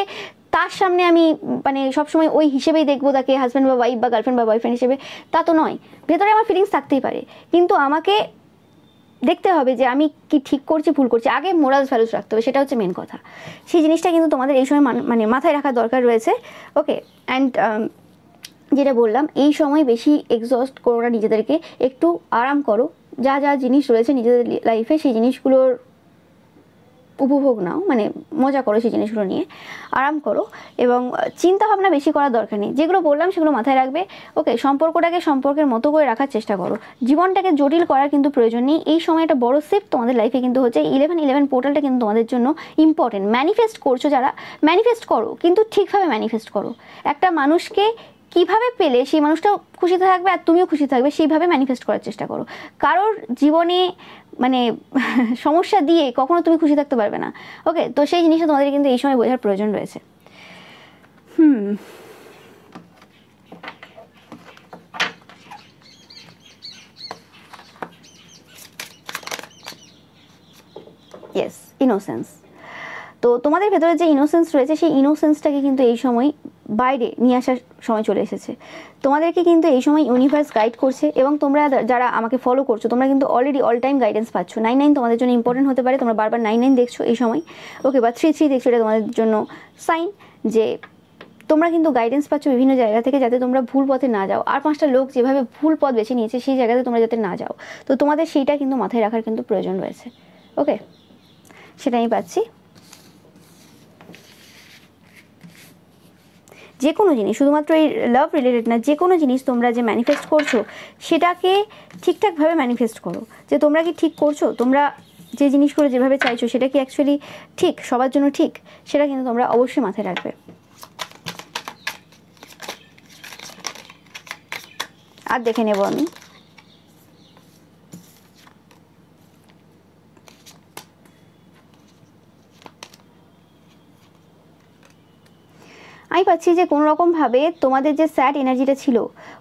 তার সামনে আমি মানে সবসময় ওই হিসেবেই দেখবো তাকে, হাজব্যান্ড বা ওয়াইফ, বা গার্লফ্রেন্ড বা বয়ফ্রেন্ড হিসেবে, তা তো নয়। ভেতরে আমার ফিলিংস থাকতেই পারে, কিন্তু আমাকে দেখতে হবে যে আমি কি ঠিক করছি, ভুল করছি, আগে মোরালস ভ্যালুস রাখতে হবে, সেটা হচ্ছে মেন কথা। সেই জিনিসটা কিন্তু তোমাদের এই সময় মানে মাথায় রাখার দরকার রয়েছে। ওকে, অ্যান্ড যেটা বললাম, এই সময় বেশি এক্সস্ট করো না নিজেদেরকে, একটু আরাম করো, যা যা জিনিস রয়েছে নিজেদের লাইফে সেই জিনিসগুলোর উপভোগ নাও, মানে মজা করো সেই জিনিসগুলো নিয়ে, আরাম করো, এবং চিন্তা ভাবনা বেশি করার দরকার নেই। যেগুলো বললাম সেগুলো মাথায় রাখবে। ওকে, সম্পর্কটাকে সম্পর্কের মতো করে রাখার চেষ্টা করো, জীবনটাকে জটিল করার কিন্তু প্রয়োজন নেই। এই সময় একটা বড় শিফট তোমাদের লাইফে কিন্তু হচ্ছে, 11-11 পোর্টালটা কিন্তু তোমাদের জন্য ইম্পর্টেন্ট। ম্যানিফেস্ট করছো যারা, ম্যানিফেস্ট করো, কিন্তু ঠিকভাবে ম্যানিফেস্ট করো। একটা মানুষকে কিভাবে পেলে সেই মানুষটাও খুশি থাকবে আর তুমিও খুশি থাকবে, সেইভাবে ম্যানিফেস্ট করার চেষ্টা করো। কারোর জীবনে মানে সমস্যা দিয়ে কখনো তুমি খুশি থাকতে পারবে না। ওকে, তো সেই জিনিসটা তোমাদের কিন্তু এই সময় বোঝার প্রয়োজন রয়েছে। Yes, innocence. তো তোমাদের ভেতরে যে ইনোসেন্স রয়েছে সেই ইনোসেন্সটাকে কিন্তু এই সময় বাইরে নিয়ে আসার সময় চলে এসেছে। তোমাদেরকে কিন্তু এই সময় ইউনিভার্স গাইড করছে, এবং তোমরা যারা আমাকে ফলো করছো তোমরা কিন্তু অলরেডি অল টাইম গাইডেন্স পাচ্ছ। 9 তোমাদের জন্য ইম্পর্টেন্ট হতে পারে, তোমরা বারবার 9 দেখছো এই সময়। ওকে, বা 3 দেখছো, এটা তোমাদের জন্য সাইন যে তোমরা কিন্তু গাইডেন্স পাচ্ছ বিভিন্ন জায়গা থেকে, যাতে তোমরা ভুল পথে না যাও। আর 5টা লোক যেভাবে ভুল পথ বেছে নিয়েছে সেই জায়গাতে তোমরা যাতে না যাও, তো তোমাদের সেইটা কিন্তু মাথায় রাখার কিন্তু প্রয়োজন রয়েছে। ওকে, সেটা আমি পাচ্ছি। যে কোনো জিনিস, শুধুমাত্র এই লাভ রিলেটেড না, যে কোনো জিনিস তোমরা যে ম্যানিফেস্ট করছো সেটাকে ঠিকঠাকভাবে ম্যানিফেস্ট করো। যে তোমরা কি ঠিক করছো, তোমরা যে জিনিসগুলো যেভাবে চাইছো সেটা কি অ্যাকচুয়ালি ঠিক, সবার জন্য ঠিক, সেটা কিন্তু তোমরা অবশ্যই মাথায় রাখবে। আর দেখে নেব আমি। আমি পাচ্ছি যে কোনো রকমভাবে তোমাদের যে স্যাড এনার্জিটা ছিল,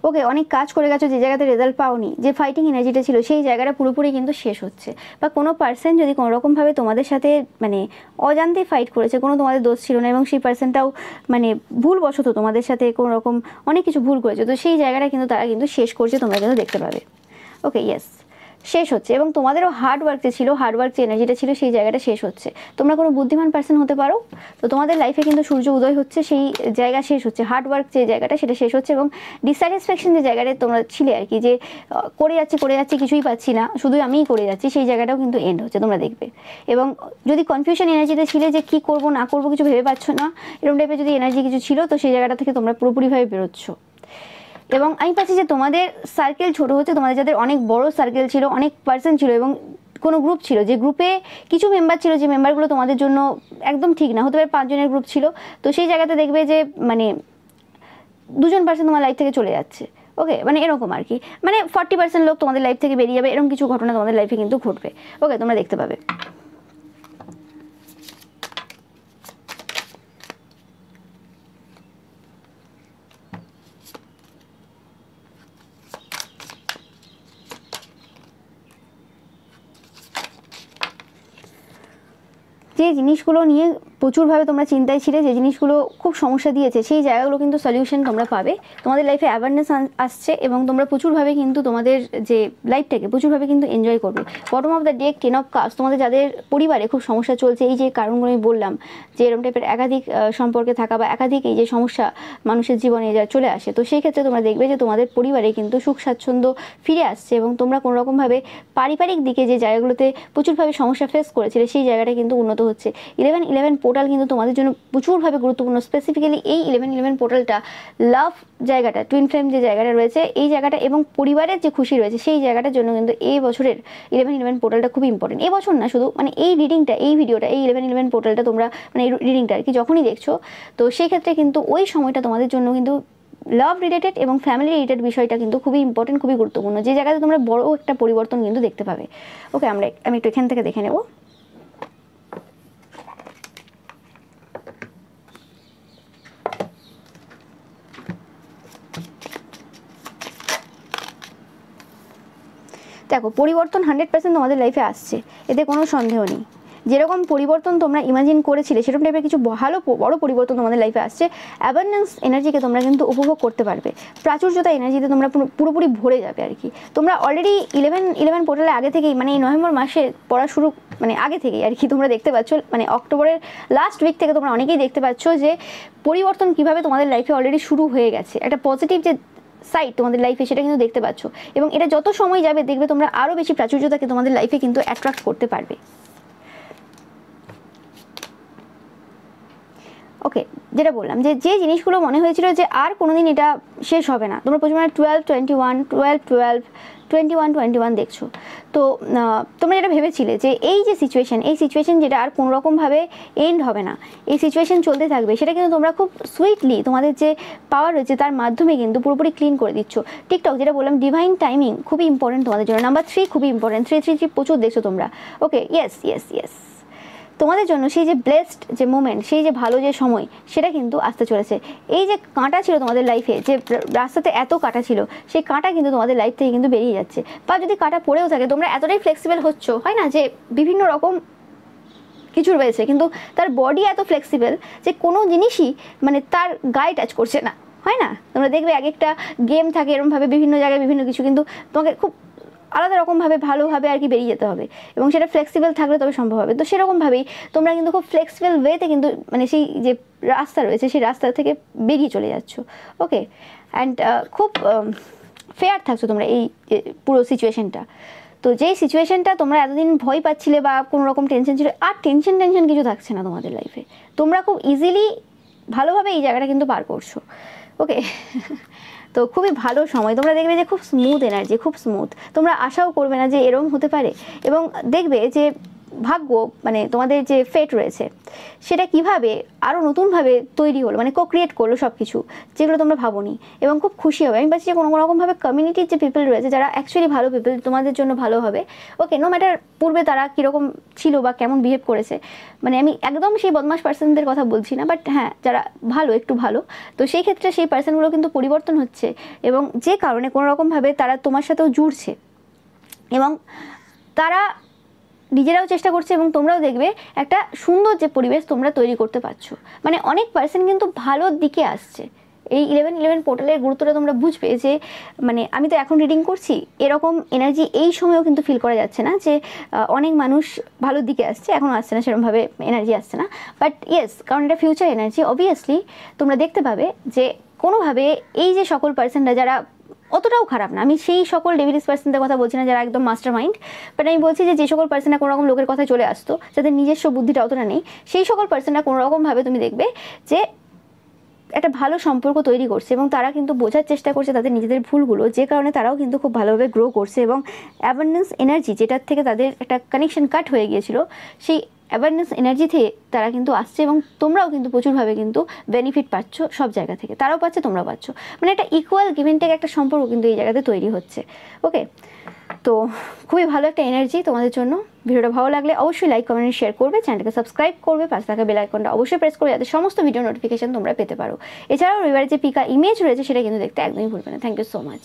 ওকে, অনেক কাজ করে গেছো, যে জায়গাতে রেজাল্ট পাওনি, যে ফাইটিং এনার্জিটা ছিল সেই জায়গাটা পুরোপুরি কিন্তু শেষ হচ্ছে। বা কোনো পার্সন যদি কোনো রকমভাবে তোমাদের সাথে মানে অজান্তে ফাইট করেছে, কোনো তোমাদের দোষ ছিল না, এবং সেই পার্সনটাও মানে ভুলবশত তোমাদের সাথে কোনো রকম অনেক কিছু ভুল করেছে, তো সেই জায়গাটা কিন্তু তারা কিন্তু শেষ করছে, তোমরা কিন্তু দেখতে পাবে। ওকে, ইয়েস, শেষ হচ্ছে। এবং তোমাদেরও হার্ড ওয়ার্ক যে ছিল, হার্ড ওয়ার্ক যে এনার্জিটা ছিল সেই জায়গাটা শেষ হচ্ছে। তোমরা কোনো বুদ্ধিমান পার্সন হতে পারো, তো তোমাদের লাইফে কিন্তু সূর্য উদয় হচ্ছে, সেই জায়গা শেষ হচ্ছে। হার্ড ওয়ার্ক যে জায়গাটা সেটা শেষ হচ্ছে, এবং ডিস্যাটিসফ্যাকশন যে জায়গাটায় তোমরা ছিলে আর কি, যে করে যাচ্ছি কিছুই পাচ্ছি না, শুধু আমিই করে যাচ্ছি, সেই জায়গাটাও কিন্তু এন্ড হচ্ছে, তোমরা দেখবে। এবং যদি কনফিউশন এনার্জিতে ছিলে, যে কী করবো না করবো কিছু ভেবে পাচ্ছ না, এরকম টাইপের যদি এনার্জি কিছু ছিল, তো সেই জায়গাটা থেকে তোমরা পুরোপুরিভাবে বেরোচ্ছ। এবং আমি পাচ্ছি যে তোমাদের সার্কেল ছোট হচ্ছে, তোমাদের যাদের অনেক বড় সার্কেল ছিল, অনেক পার্সন ছিল, এবং কোনো গ্রুপ ছিল, যে গ্রুপে কিছু মেম্বার ছিল, যে মেম্বারগুলো তোমাদের জন্য একদম ঠিক না, হতে পারে 5 জনের গ্রুপ ছিল, তো সেই জায়গাতে দেখবে যে মানে 2জন পার্সন তোমার লাইফ থেকে চলে যাচ্ছে। ওকে, মানে এরকম আর কি, মানে 40% লোক তোমাদের লাইফ থেকে বেরিয়ে যাবে, এরকম কিছু ঘটনা তোমাদের লাইফে কিন্তু ঘটবে। ওকে, তোমরা দেখতে পাবে। যে জিনিসগুলো নিয়ে প্রচুরভাবে তোমরা চিন্তায় ছিলে, যে জিনিসগুলো খুব সমস্যা দিয়েছে, সেই জায়গাগুলো কিন্তু সলিউশন তোমরা পাবে। তোমাদের লাইফে অ্যাওয়ারনেস আসছে, এবং তোমরা প্রচুরভাবে কিন্তু তোমাদের যে লাইফটাকে প্রচুরভাবে কিন্তু এনজয় করবে। Bottom of the deck 10 of cups, তোমাদের যাদের পরিবারে খুব সমস্যা চলছে, এই যে কারণগুলো আমি বললাম, যে এরকম টাইপের একাধিক সম্পর্কে থাকা বা একাধিক এই যে সমস্যা মানুষের জীবনে যা চলে আসে, তো সেই ক্ষেত্রে তোমরা দেখবে যে তোমাদের পরিবারে কিন্তু সুখ স্বাচ্ছন্দ্য ফিরে আসছে, এবং তোমরা কোনো রকমভাবে পারিবারিক দিকে যে জায়গাগুলোতে প্রচুরভাবে সমস্যা ফেস করেছিলে সেই জায়গাটা কিন্তু উন্নত হচ্ছে। 11-11 পোর্টাল কিন্তু তোমাদের জন্য প্রচুরভাবে গুরুত্বপূর্ণ। স্পেসিফিক্যালি এই 11-11 পোর্টালটা লাভ জায়গাটা, টুইন ফ্লেম যে জায়গাটা রয়েছে এই জায়গাটা, এবং পরিবারের যে খুশি রয়েছে সেই জায়গাটার জন্য কিন্তু এই বছরের 11-11 পোর্টালটা খুবই ইম্পর্টেন্ট। এই বছর না শুধু, মানে এই রিডিংটা, এই ভিডিওটা, এই 11-11 পোর্টালটা তোমরা মানে এই রিডিংটা আর কি যখনই দেখছো, তো সেই ক্ষেত্রে কিন্তু ওই সময়টা তোমাদের জন্য কিন্তু লাভ রিলেটেড এবং ফ্যামিলি রিলেটেড বিষয়টা কিন্তু খুবই ইম্পর্টেন্ট, খুবই গুরুত্বপূর্ণ, যে জায়গাতে তোমরা বড় একটা পরিবর্তন কিন্তু দেখতে পাবে। ওকে, আমি একটু এখান থেকে দেখে নেব। দেখো, পরিবর্তন 100% তোমাদের লাইফে আসছে, এতে কোনো সন্দেহ নেই। যেরকম পরিবর্তন তোমরা ইমাজিন করেছিলে সেরকম টাইপের কিছু ভালো বড় পরিবর্তন তোমাদের লাইফে আসছে। অ্যাবান্ডেন্স এনার্জিকে তোমরা কিন্তু উপভোগ করতে পারবে, প্রাচুর্যতা এনার্জিতে তোমরা পুরোপুরি ভরে যাবে আর কি। তোমরা অলরেডি 11-11 পোর্টালে আগে থেকেই, মানে এই নভেম্বর মাসে পড়া শুরু, মানে আগে থেকেই আর কি তোমরা দেখতে পাচ্ছ, মানে অক্টোবরের লাস্ট উইক থেকে তোমরা অনেকেই দেখতে পাচ্ছ যে পরিবর্তন কীভাবে তোমাদের লাইফে অলরেডি শুরু হয়ে গেছে। একটা পজিটিভ যে সাইড তোমাদের লাইফে সেটা কিন্তু দেখতে পাচ্ছ, এবং এটা যত সময় যাবে দেখবে তোমরা আরও বেশি প্রাচুর্যতাকে তোমাদের লাইফে কিন্তু অ্যাট্রাক্ট করতে পারবে। ওকে, যেটা বললাম যে যে জিনিসগুলো মনে হয়েছিল যে আর কোনোদিন এটা শেষ হবে না, তোমরা প্রচুর 12-21 দেখছো, তো তোমরা যেটা ভেবেছিলে যে এই যে সিচুয়েশন যেটা আর কোনো রকমভাবে এন্ড হবে না, এই সিচুয়েশন চলতে থাকবে, সেটা কিন্তু তোমরা খুব সুইটলি তোমাদের যে পাওয়ার রয়েছে তার মাধ্যমে কিন্তু পুরোপুরি ক্লিন করে দিচ্ছ। টিকটক যেটা বললাম, ডিভাইন টাইমিং খুবই ইম্পর্টেন্ট তোমাদের জন্য। নাম্বার 3 খুবই ইম্পর্টেন্ট, 3 প্রচুর দেখছো তোমরা। ওকে, ইয়েস তোমাদের জন্য সেই যে ব্লেসড যে মোমেন্ট, সেই যে ভালো যে সময়, সেটা কিন্তু আসতে চলেছে। এই যে কাঁটা ছিল তোমাদের লাইফে, যে রাস্তাতে এত কাঁটা ছিল, সেই কাঁটা কিন্তু তোমাদের লাইফ থেকে কিন্তু বেরিয়ে যাচ্ছে। বা যদি কাঁটা পড়েও থাকে, তোমরা এতটাই ফ্লেক্সিবল হচ্ছ, হয় না যে বিভিন্ন রকম কিছু রয়েছে কিন্তু তার বডি এত ফ্লেক্সিবল যে কোনো জিনিসই মানে তার গায়ে টাচ করছে না, হয় না? তোমরা দেখবে এক একটা গেম থাকে এরকমভাবে, বিভিন্ন জায়গায় বিভিন্ন কিছু, কিন্তু তোমাকে খুব আলাদা রকমভাবে ভালোভাবে আর কি বেরিয়ে যেতে হবে, এবং সেটা ফ্লেক্সিবল থাকলে তবে সম্ভব হবে। তো সেরকমভাবেই তোমরা কিন্তু খুব ফ্লেক্সিবল ওয়েতে কিন্তু মানে সেই যে রাস্তা রয়েছে সেই রাস্তা থেকে বেরিয়ে চলে যাচ্ছ। ওকে, অ্যান্ড খুব ফেয়ার থাকছো তোমরা এই পুরো সিচুয়েশনটা। তো যেই সিচুয়েশনটা তোমরা এতদিন ভয় পাচ্ছিলে বা কোনো রকম টেনশন ছিল, আর টেনশন কিছু থাকছে না তোমাদের লাইফে। তোমরা খুব ইজিলি ভালোভাবে এই জায়গাটা কিন্তু পার করছো। ওকে, তো খুবই ভালো সময়, তোমরা দেখবে যে খুব স্মুথ এনার্জি, খুব স্মুথ। তোমরা আশাও করবে না যে এরকম হতে পারে, এবং দেখবে যে ভাগ্য মানে তোমাদের যে ফেট রয়েছে সেটা কিভাবে আরও নতুনভাবে তৈরি হলো, মানে ক্রিয়েট করলো সব কিছু যেগুলো তোমরা ভাবোনি, এবং খুব খুশি হবে। আমি পাচ্ছি যে কোনো রকমভাবে কমিউনিটির যে পিপল রয়েছে যারা অ্যাকচুয়ালি ভালো পিপল, তোমাদের জন্য ভালো হবে। ওকে, নো ম্যাটার পূর্বে তারা কীরকম ছিল বা কেমন বিহেভ করেছে, মানে আমি একদম সেই বদমাশ পার্সনদের কথা বলছি না, বাট হ্যাঁ যারা ভালো, একটু ভালো, তো সেই ক্ষেত্রে সেই পার্সনগুলো কিন্তু পরিবর্তন হচ্ছে, এবং যে কারণে কোনো রকমভাবে তারা তোমার সাথেও জুড়ছে, এবং তারা নিজেরাও চেষ্টা করছে, এবং তোমরাও দেখবে একটা সুন্দর যে পরিবেশ তোমরা তৈরি করতে পারছো। মানে অনেক পার্সন কিন্তু ভালোর দিকে আসছে। এই 11-11 পোর্টালের গুরুত্বটা তোমরা বুঝবে যে মানে আমি তো এখন রিডিং করছি, এরকম এনার্জি এই সময়েও কিন্তু ফিল করা যাচ্ছে না যে অনেক মানুষ ভালোর দিকে আসছে, এখনও আসছে না সেরকমভাবে এনার্জি আসছে না, বাট ইয়েস, কারণ এটা ফিউচার এনার্জি। অবভিয়াসলি তোমরা দেখতে পাবে যে কোনোভাবে এই যে সকল পার্সনরা যারা অতটাও খারাপ না, আমি সেই সকল ডেভিলিস পার্সনদের কথা বলছি না যারা একদম মাস্টার মাইন্ড, বাট আমি বলছি যে সকল পার্সনরা কোনো রকম লোকের কথায় চলে আসতো, যাদের নিজস্ব বুদ্ধিটা অতটা নেই, সেই সকল পার্সনরা কোনো রকমভাবে তুমি দেখবে যে একটা ভালো সম্পর্ক তৈরি করছে, এবং তারা কিন্তু বোঝার চেষ্টা করছে তাদের নিজেদের ভুলগুলো, যে কারণে তারাও কিন্তু খুব ভালোভাবে গ্রো করছে, এবং অ্যাবান্ডেন্স এনার্জি যেটার থেকে তাদের একটা কানেকশন কাট হয়ে গিয়েছিল, সেই অ্যাওয়ারনেস এনার্জি থেকে তারা কিন্তু আসছে, এবং তোমরাও কিন্তু প্রচুরভাবে কিন্তু বেনিফিট পাচ্ছ সব জায়গা থেকে, তারাও পাচ্ছে তোমরাও পাচ্ছ, মানে একটা ইকুয়াল গিভ অ্যান্ড টেক একটা সম্পর্ক কিন্তু এই জায়গাতে তৈরি হচ্ছে। ওকে, তো খুবই ভালো একটা এনার্জি তোমাদের জন্য। ভিডিওটা ভালো লাগলে অবশ্যই লাইক, কমেন্ট, শেয়ার করবে, চ্যানেলটাকে সাবস্ক্রাইব করবে, পাশে থাকা বেল আইকনটা অবশ্যই প্রেস করবে যাতে সমস্ত ভিডিও নোটিফিকেশন তোমরা পেতে পারো। এছাড়াও রবিবারের যে পিকা ইমেজ রয়েছে সেটা কিন্তু দেখতে একদমই ভুলবে না। Thank you so much.